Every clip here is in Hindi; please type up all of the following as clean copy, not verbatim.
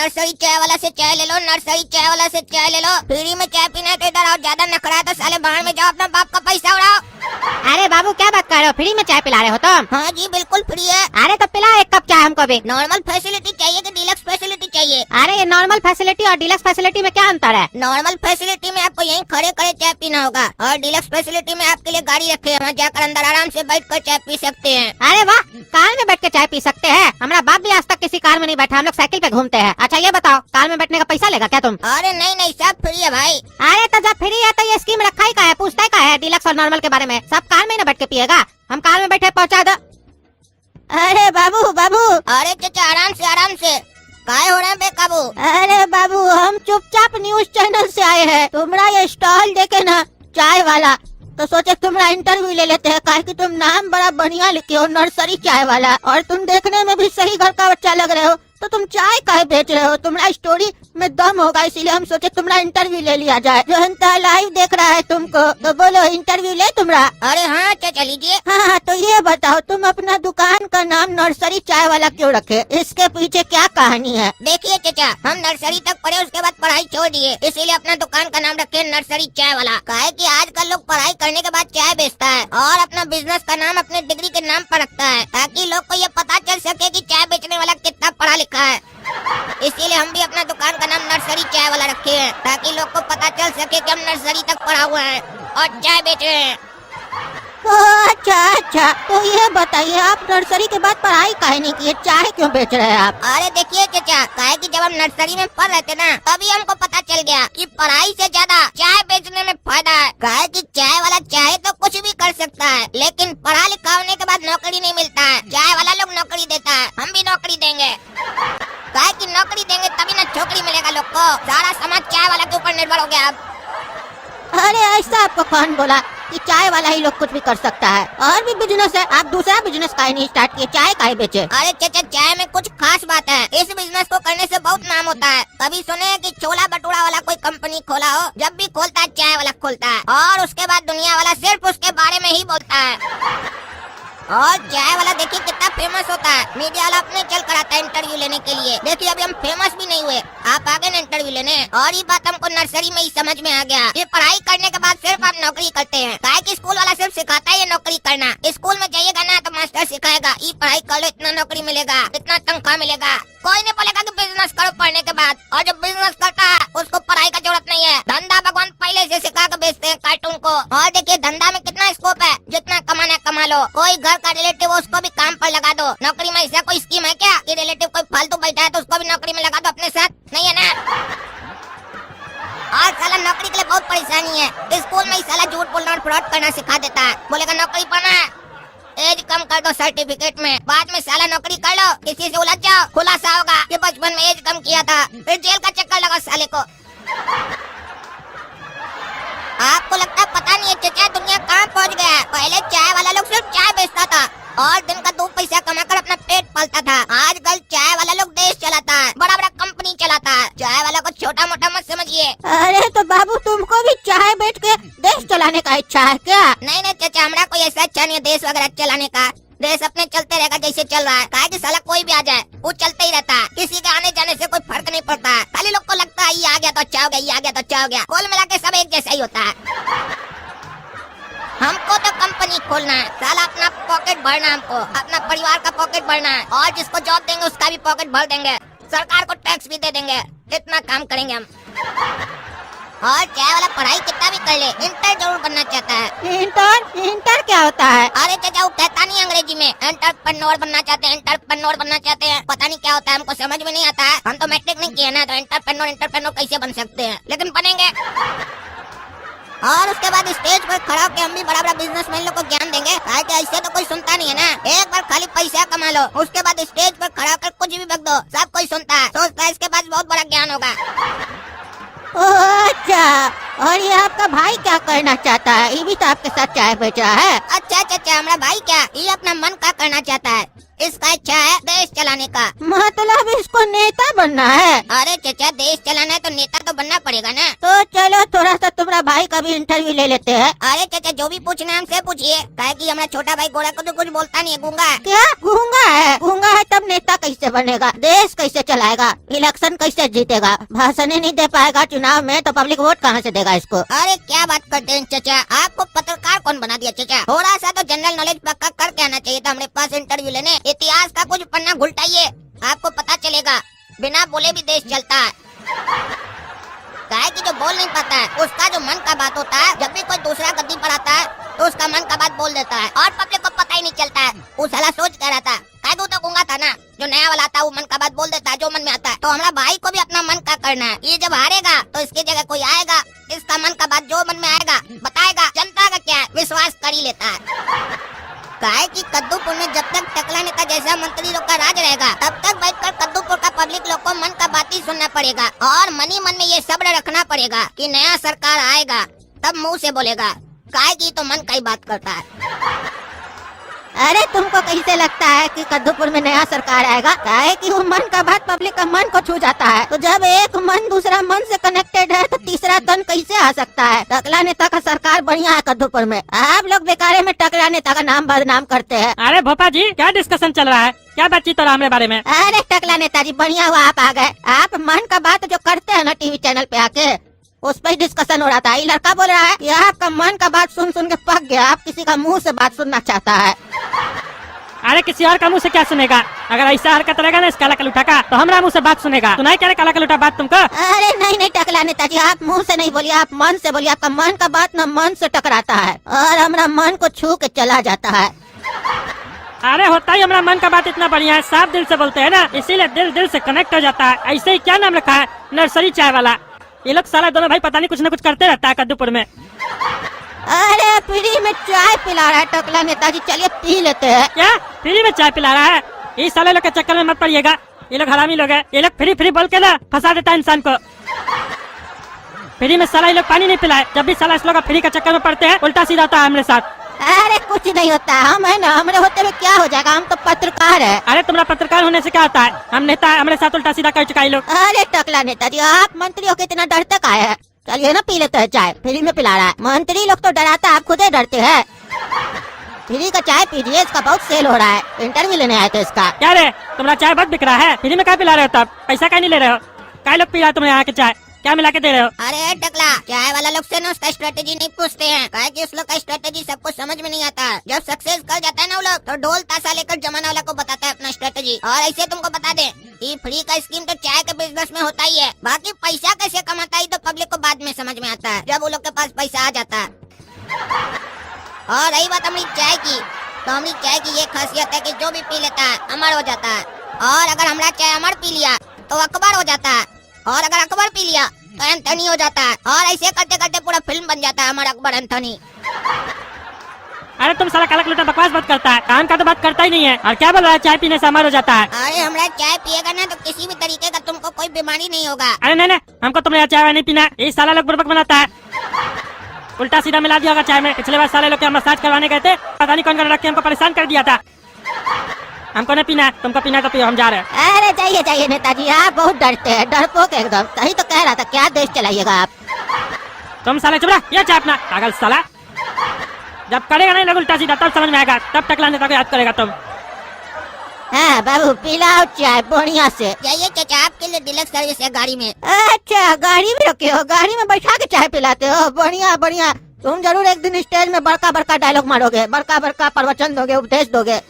नर्सरी चाय वाला से चाय ले लो, नर्सरी चाय वाला से चाय ले लो। फ्री में चाय पीना है तो इधर आओ, ज्यादा नखरा है तो साले बाहर में जाओ, अपना बाप का पैसा उड़ाओ। अरे बाबू क्या बात कर रहे हो, फ्री में चाय पिला रहे हो तुम? हाँ जी बिल्कुल फ्री है। अरे तो पिलाओ एक कप चाय हमको भी। नॉर्मल फैसिलिटी चाहिए कि डीलक्स फैसिलिटी चाहिए? अरे ये नॉर्मल फैसिलिटी और डीलक्स फैसिलिटी में क्या अंतर है? नॉर्मल फैसिलिटी में आपको यहीं खड़े खड़े चाय पीना होगा, और डीलक्स फैसिलिटी में आपके लिए गाड़ी रखे हैं, वहाँ जाकर अंदर आराम से बैठ कर चाय पी सकते हैं। अरे वाह, कार में बैठ के चाय पी सकते हैं? हमारा बाप भी आज तक किसी कार में नहीं बैठा, हम लोग साइकिल पे घूमते हैं। अच्छा ये बताओ, कार में बैठने का पैसा लेगा क्या तुम? अरे नहीं नहीं, सब फ्री है भाई। अरे तो जब फ्री है तो ये स्कीम रखा ही का है, पूछता ही का है डीलक्स और नॉर्मल के बारे में? सब कार में न बैठ के पिएगा, हम कार में बैठे पहुँचा दो। अरे बाबू बाबू, अरे चाचा आराम से आराम से, काहे हो रहे हैं बेकाबू? अरे बाबू हम चुपचाप न्यूज चैनल से आए हैं, तुम्हारा ये स्टॉल देखे ना चाय वाला, तो सोचे तुम्हारा इंटरव्यू ले लेते हैं, काहे कि तुम नाम बड़ा बढ़िया लिखे हो, नर्सरी चाय वाला, और तुम देखने में भी सही घर का बच्चा लग रहे हो, तो तुम चाय काहे बेच रहे हो? तुम्हारा स्टोरी में दम होगा, इसीलिए हम सोचे तुम्हारा इंटरव्यू ले लिया जाए। जनता लाइव देख रहा है तुमको, तो बोलो इंटरव्यू ले तुम्हारा। अरे हाँ चाचा लीजिए। हाँ तो ये बताओ, तुम अपना दुकान का नाम नर्सरी चाय वाला क्यों रखे? इसके पीछे क्या कहानी है? देखिए चाचा, हम नर्सरी तक पढ़े, उसके बाद पढ़ाई छोड़ दिए, इसीलिए अपना दुकान का नाम रखे नर्सरी चाय वाला। काहे कि आजकल लोग पढ़ाई करने के बाद चाय बेचता है, और अपना बिजनेस का नाम अपने डिग्री के नाम पर रखता है, ताकि लोग को ये पता चल सके कि चाय बेचने वाला कितना पढ़ा लिखा है। इसीलिए हम भी अपना दुकान का नाम नर्सरी चाय वाला रखे हैं, ताकि लोग को पता चल सके कि हम नर्सरी तक पढ़ा हुआ है और चाय बेच रहे हैं। अच्छा अच्छा, तो ये बताइए आप नर्सरी के बाद पढ़ाई काहे नहीं किए, चाय क्यों बेच रहे हैं आप? अरे देखिए चाचा, काहे कि जब हम नर्सरी में पढ़ रहे थे ना, तभी हमको पता चल गया कि पढ़ाई से ज्यादा चाय बेचने में फायदा है। काहे कि चाय वाला चाहे तो कुछ भी कर सकता है, लेकिन पढ़ा लिखा होने के बाद नौकरी नहीं मिलता है। चाय वाला लोग नौकरी देता है, हम भी नौकरी देंगे। काहे कि नौकरी देंगे तभी ना छोकरी मिलेगा लोग को। सारा समाज चाय वाला के ऊपर निर्भर हो गया अब। अरे ऐसा आपको कौन बोला कि चाय वाला ही लोग कुछ भी कर सकता है? और भी बिजनेस है, आप दूसरा बिजनेस काहे नहीं स्टार्ट किए, चाय काहे बेचे? अरे चाचा, चाय में कुछ खास बात है, इस बिजनेस को करने से बहुत नाम होता है। कभी सुने हैं कि छोला भटूरा वाला कोई कंपनी खोला हो? जब भी खोलता है चाय वाला खोलता है, और उसके बाद दुनिया वाला सिर्फ उसके बारे में ही बोलता है। और चाय वाला देखिए कितना फेमस होता है, मीडिया वाला अपने चल कर आता है इंटरव्यू लेने के लिए। देखिए अभी हम फेमस भी नहीं हुए, आप आ गए ना इंटरव्यू लेने। और ये बात हमको नर्सरी में ही समझ में आ गया, ये पढ़ाई करने के बाद सिर्फ आप नौकरी करते हैं। काहे कि स्कूल वाला सिर्फ सिखाता है ये नौकरी करना, स्कूल में जाइएगा ना तो मास्टर सिखाएगा, ये पढ़ाई कर लो इतना नौकरी मिलेगा, इतना तनख्वाह मिलेगा। कोई नहीं बोलेगा कि बिजनेस करो पढ़ने के बाद, और जो बिजनेस करता है उसको पढ़ाई का जरूरत नहीं है। धंधा भगवान पहले से सिखा कर बेचते हैं कार्टून को। और देखिए धंधा में कितना स्कोप है, जितना कमाना कमा लो। कोई घर का रिलेटिव उसको भी काम पर लगा दो। नौकरी में ऐसा कोई स्कीम है क्या कि रिलेटिव कोई फालतू बैठा है तो उसको भी नौकरी में लगा दो अपने साथ? नहीं है ना। और साला नौकरी के लिए बहुत परेशानी है, स्कूल में ही साला झूठ बोलना और फ्रॉड करना सिखा देता है। बोलेगा नौकरी पढ़ना है, एज कम कर दो सर्टिफिकेट में, बाद में साला नौकरी कर लो, किसी से उलझ जाओ, खुलासा होगा कि बचपन में एज कम किया था, फिर जेल का चक्कर लगा साले को। आपको लगता है पता नहीं है चाचा, दुनिया कहाँ पहुँच गया है। पहले चाय वाला लोग सिर्फ चाय बेचता था और दिन का 2 पैसा कमाकर अपना पेट पालता था। आजकल चाय वाला लोग देश चलाता है, बड़ा बड़ा कंपनी चलाता है। चाय वाला को छोटा मोटा मत समझिए। अरे तो बाबू तुमको भी चाय बेच के देश चलाने का इच्छा है क्या? नहीं नहीं चाचा, हमारा कोई ऐसा इच्छा नहीं है देश वगैरह चलाने का। देश अपने चलते रहेगा जैसे चल रहा है। काहे कि साला कोई भी आ जाए वो चलते ही रहता है, किसी के आने जाने से कोई फर्क नहीं पड़ता है। खाली लोग को लगता है ये आ गया तो अच्छा हो गया, ये आ गया तो अच्छा हो गया। कुल मिला के सब एक जैसा ही होता है। हमको तो कंपनी खोलना है, साला अपना पॉकेट भरना, हमको अपना परिवार का पॉकेट भरना है, और जिसको जॉब देंगे उसका भी पॉकेट भर देंगे, सरकार को टैक्स भी दे देंगे। इतना काम करेंगे हम। और चाय वाला पढ़ाई कितना भी कर ले, इंटर जरूर बनना चाहता है। इंटर क्या होता है? अरे चाचा वो कहता नहीं अंग्रेजी में, एंटरप्रेन्योर बनना चाहते हैं, एंटरप्रेन्योर बनना चाहते हैं। पता नहीं क्या होता है, हमको समझ में नहीं आता है। हम तो मैट्रिक नहीं किए ना, तो एंटरप्रेन्योर कैसे बन सकते हैं, लेकिन बनेंगे। और उसके बाद स्टेज पर खड़ा होकर हम भी बड़ा बड़ा बिजनेसमैन लोग को ज्ञान देंगे। ऐसे तो कोई सुनता नहीं है ना। एक बार खाली पैसा कमा लो, उसके बाद स्टेज पर खड़ा होकर कुछ भी बक दो, सब कोई सुनता है, सोचता है इसके पास बहुत बड़ा ज्ञान होगा। अच्छा, और ये आपका भाई क्या करना चाहता है? ये भी तो आपके साथ चाय बेच रहा है। अच्छा चाचा, हमारा भाई क्या, ये अपना मन का करना चाहता है। इसका इच्छा है देश चलाने का। मतलब इसको नेता बनना है? अरे चचा, देश चलाना है तो नेता तो बनना पड़ेगा ना। तो चलो थोड़ा सा तुम्हारा भाई का भी इंटरव्यू ले लेते हैं। अरे चचा, जो भी पूछना है हमसे पूछिए, काहे कि हमारा छोटा भाई गोरा को तो कुछ बोलता नहीं है, गूंगा है। क्या गूंगा है? गूंगा है तब नेता कैसे बनेगा? देश कैसे चलाएगा? इलेक्शन कैसे जीतेगा? भाषण ही नहीं दे पाएगा चुनाव में तो पब्लिक वोट कहाँ से देगा इसको? अरे क्या बात करते हैं चचा, आपको पत्रकार कौन बना दिया चचा? थोड़ा सा तो जनरल नॉलेज पक्का करके आना चाहिए था हमारे पास इंटरव्यू लेने। इतिहास का कुछ पन्ना घुलटाइए, आपको पता चलेगा बिना बोले भी देश चलता है। काहे कि जो बोल नहीं पाता है उसका जो मन का बात होता है, जब भी कोई दूसरा गद्दी पर आता है तो उसका मन का बात बोल देता है और पब्लिक को पता ही नहीं चलता है। वो साला सोच कह रहा था, काहे तो गूंगा था ना, जो नया वाला आता है वो मन का बात बोल देता है जो मन में आता है। तो हमारा भाई को भी अपना मन का करना है। ये जब हारेगा तो इसकी जगह कोई आएगा, इसका मन का बात जो मन में आएगा बताएगा। जनता का क्या है, विश्वास कर ही लेता है। काहे कि कद्दूपुर में जब तक टकला नेता जैसा मंत्री लोग का राज रहेगा तब तक बैठकर कद्दूपुर का पब्लिक लोग को मन का बात ही सुनना पड़ेगा और मन ही मन में ये सब्र रखना पड़ेगा कि नया सरकार आएगा तब मुंह से बोलेगा। काहे कि तो मन का ही बात करता है। अरे तुमको कैसे लगता है कि कद्दूपुर में नया सरकार आएगा? काहे कि वो मन का बात पब्लिक का मन को छू जाता है। तो जब एक मन दूसरा मन से कनेक्टेड है तो तीसरा तन कैसे आ सकता है? टकला नेता का सरकार बढ़िया है कद्दूपुर में। आप लोग बेकारे में टकला नेता का नाम बदनाम करते हैं। अरे भोपा जी, क्या डिस्कशन चल रहा है? क्या बातचीत हो रहा है हमारे बारे में? अरे टकला नेताजी, बढ़िया हुआ आप आ गए। आप मन का बात जो करते हैं ना टीवी चैनल पे आके, उस पर डिस्कशन हो रहा था। ये लड़का बोल रहा है कि आपका मन का बात सुन सुन के पक गया, आप किसी का मुंह से बात सुनना चाहता है। अरे किसी और का मुंह से क्या सुनेगा? अगर ऐसा हरकत रहेगा ना इस काला कलूठा का तो हमारा मुंह से बात सुनेगा। सुनाई क्या रे काला कलूठा बात तुमको? अरे नहीं नहीं टकला नेताजी, आप मुंह से नहीं बोलिए, आप मन से बोलिए। आपका मन का बात ना मन से टकराता है और हमारा मन को छू के चला जाता है। अरे होता ही हमारा मन का बात इतना बढ़िया है, साफ दिल से बोलते हैं ना, इसीलिए दिल दिल से कनेक्ट हो जाता है। ऐसे ही क्या नाम रखा है? नर्सरी चाय वाला। ये लोग साला दोनों भाई पता नहीं कुछ न कुछ करते रहता है कद्दूपुर में। अरे फ्री में चाय पिला रहा है टकला नेताजी, चलिए पी लेते हैं। क्या फ्री में चाय पिला रहा है? इस साले लोग के चक्कर में मत पड़िएगा, ये लोग हरामी लोग हैं। ये लोग फ्री फ्री बोल के ना फंसा देता है इंसान को। फ्री में साला ये लोग पानी नहीं पिलाए, जब भी साला इस लोग फ्री का चक्कर में पड़ते हैं उल्टा सीधा होता है हमारे साथ। अरे कुछ नहीं होता, हम है ना, हमारे होते हुए क्या हो जाएगा, हम तो पत्रकार है। अरे तुम्हारा पत्रकार होने से क्या होता है? हम नेता है, हमारे साथ उल्टा सीधा कर चुका है लोग। अरे टकला नेताजी, आप मंत्रियों के इतना डरते का है? चलिए ना पी लेते हैं चाय, फ्री में पिला रहा है। मंत्री लोग तो डराता, आप खुद ही डरते हैं। फ्री का चाय पीजिए, इसका बहुत सेल हो रहा है। इंटरव्यू लेने आए थे इसका। क्या रे, तुम्हारा चाय बहुत बिक रहा है, फ्री में क्या पिला रहे हो? तब पैसा क्या नहीं ले रहे हो? क्या लोग पी रहा है तुम्हारे यहाँ के चाय? क्या मिला के दे रहे हो? अरे टकला, चाय वाला लोग से ना उसका स्ट्रेटेजी नहीं पूछते हैं, काहे कि उस लोग का स्ट्रेटेजी सबको समझ में नहीं आता। जब सक्सेस कर जाता है ना वो लोग तो ढोल ताशा लेकर जमाना वाला को बताता है अपना स्ट्रेटेजी। और ऐसे तुमको बता दे कि फ्री का स्कीम तो चाय के बिजनेस में होता ही है, बाकी पैसा कैसे कमाता है तो पब्लिक को बाद में समझ में आता है, जब वो लोग के पास पैसा आ जाता है। और रही बात हमारी चाय की, तो हमारी चाय की ये खासियत है कि जो भी पी लेता है अमर हो जाता है। और अगर हमारा चाय अमर पी लिया तो अकबर हो जाता है, और अगर अकबर पी लिया तो एंथनी हो जाता है, और ऐसे करते करते पूरा फिल्म बन जाता है हमारा अकबर एंथनी। अरे तुम साला काला कलूटा बकवास बात करता है, काम का तो बात करता ही नहीं है। और क्या बोल रहा है चाय पीने से अमर हो जाता है? अरे हमारा चाय पिएगा ना तो किसी भी तरीके का तुमको कोई बीमारी नहीं होगा। अरे नहीं, हमको तुम्हारे चाय वाय नहीं पीना। ये साला लोग बुड़बक बनाता है, उल्टा सीधा मिला दिया होगा चाय में। पिछले बार साले लोग के मसाज करवाने गए थे, पता नहीं कौन कर रख के हमको परेशान कर दिया था। हमको नहीं पीना, तुमको पीना तो पियो, हम जा रहे हैं। अरे जाइए जाइए नेताजी, आप बहुत डरते हैं, डरपोक एकदम। सही तो कह रहा था, क्या देश चलाइएगा आप? तुम साले चुप रह, ये चाय अपना पागल साला। जब करेगा नहीं लोग उल्टा सीधा तब समझ में आएगा, तब टकला नेता को याद करेगा तुम। हाँ बाबू, पिलाओ चाय बढ़िया से। जाइए चाचा, आपके लिए डिलक्स सर्विस है गाड़ी में। अच्छा, गाड़ी में रखे हो? गाड़ी में बैठा के चाय पिलाते हो? बढ़िया बढ़िया। तुम जरूर एक दिन स्टेज में बड़का बड़का डायलॉग मारोगे, बड़का बड़का प्रवचन दोगे, उपदेश दोगे।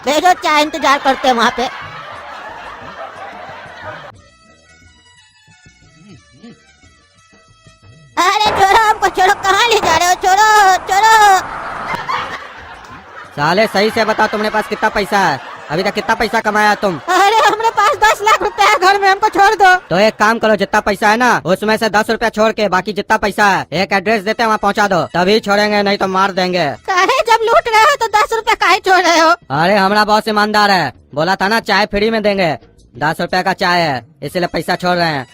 भेजो चाय, इंतजार करते हैं वहाँ पे। अरे छोड़ो हमको, छोड़ो, कहाँ ले जा रहे हो? छोड़ो छोड़ो। साले सही से बता, तुम्हारे पास कितना पैसा है? अभी तक कितना पैसा कमाया तुम? अरे हमारे पास 10 लाख रुपए है घर में, हमको छोड़ दो। तो एक काम करो, जितना पैसा है ना उसमें से 10 रुपया छोड़ के बाकी जितना पैसा है एक एड्रेस देते हैं, वहाँ पहुँचा दो, तभी छोड़ेंगे, नहीं तो मार देंगे। काहे जब लूट रहे हो तो 10 रुपए काहे छोड़ रहे हो? अरे हमारा बॉस ईमानदार है, बोला था ना चाय फ्री में देंगे। 10 रुपया का चाय है, इसलिए पैसा छोड़ रहे हैं।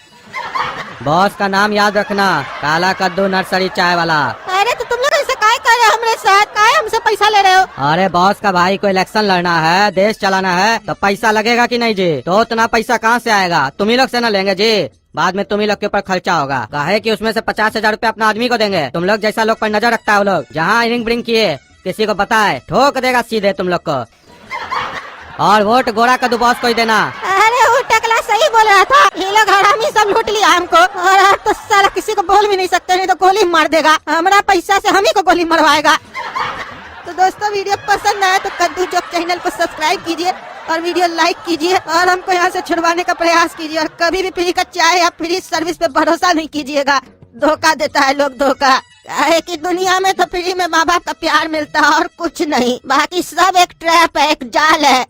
बॉस का नाम याद रखना, काला कद्दू नर्सरी चाय वाला। अरे तो तुम लोग ऐसे काहे कर रहे हो हमरे साथ? काहे हमसे पैसा ले रहे हो? अरे बॉस का भाई को इलेक्शन लड़ना है, देश चलाना है, तो पैसा लगेगा कि नहीं जी? तो उतना पैसा कहाँ से आएगा? तुम ही लोग से न लेंगे जी। बाद में तुम ही लोग के ऊपर खर्चा होगा। कहे कि उसमें से 50,000 रूपए अपना आदमी को देंगे। तुम लोग जैसा लोग पर नजर रखता है वो लोग, जहाँ रिंग ब्रिंग किए किसी को बताए ठोक देगा सीधे तुम लोग को। और वोट गोरा कद्दू बॉस को ही देना। अरे वो टकला सही बोल रहा था, ये लोग हरामी सब लूट लिया हमको, और अब तो साला किसी को बोल भी नहीं सकते, नहीं तो गोली मार देगा। हमारा पैसा से हम ही को गोली मरवाएगा। तो दोस्तों वीडियो पसंद आए तो कद्दू जोक चैनल को सब्सक्राइब कीजिए और वीडियो लाइक कीजिए और हमको यहाँ से छुड़वाने का प्रयास कीजिए। और कभी भी फ्री का चाय या फ्री सर्विस पे भरोसा नहीं कीजिएगा, धोखा देता है लोग, धोखा। है कि दुनिया में तो फ्री में माँ बाप का प्यार मिलता है और कुछ नहीं, बाकी सब एक ट्रैप है, एक जाल है।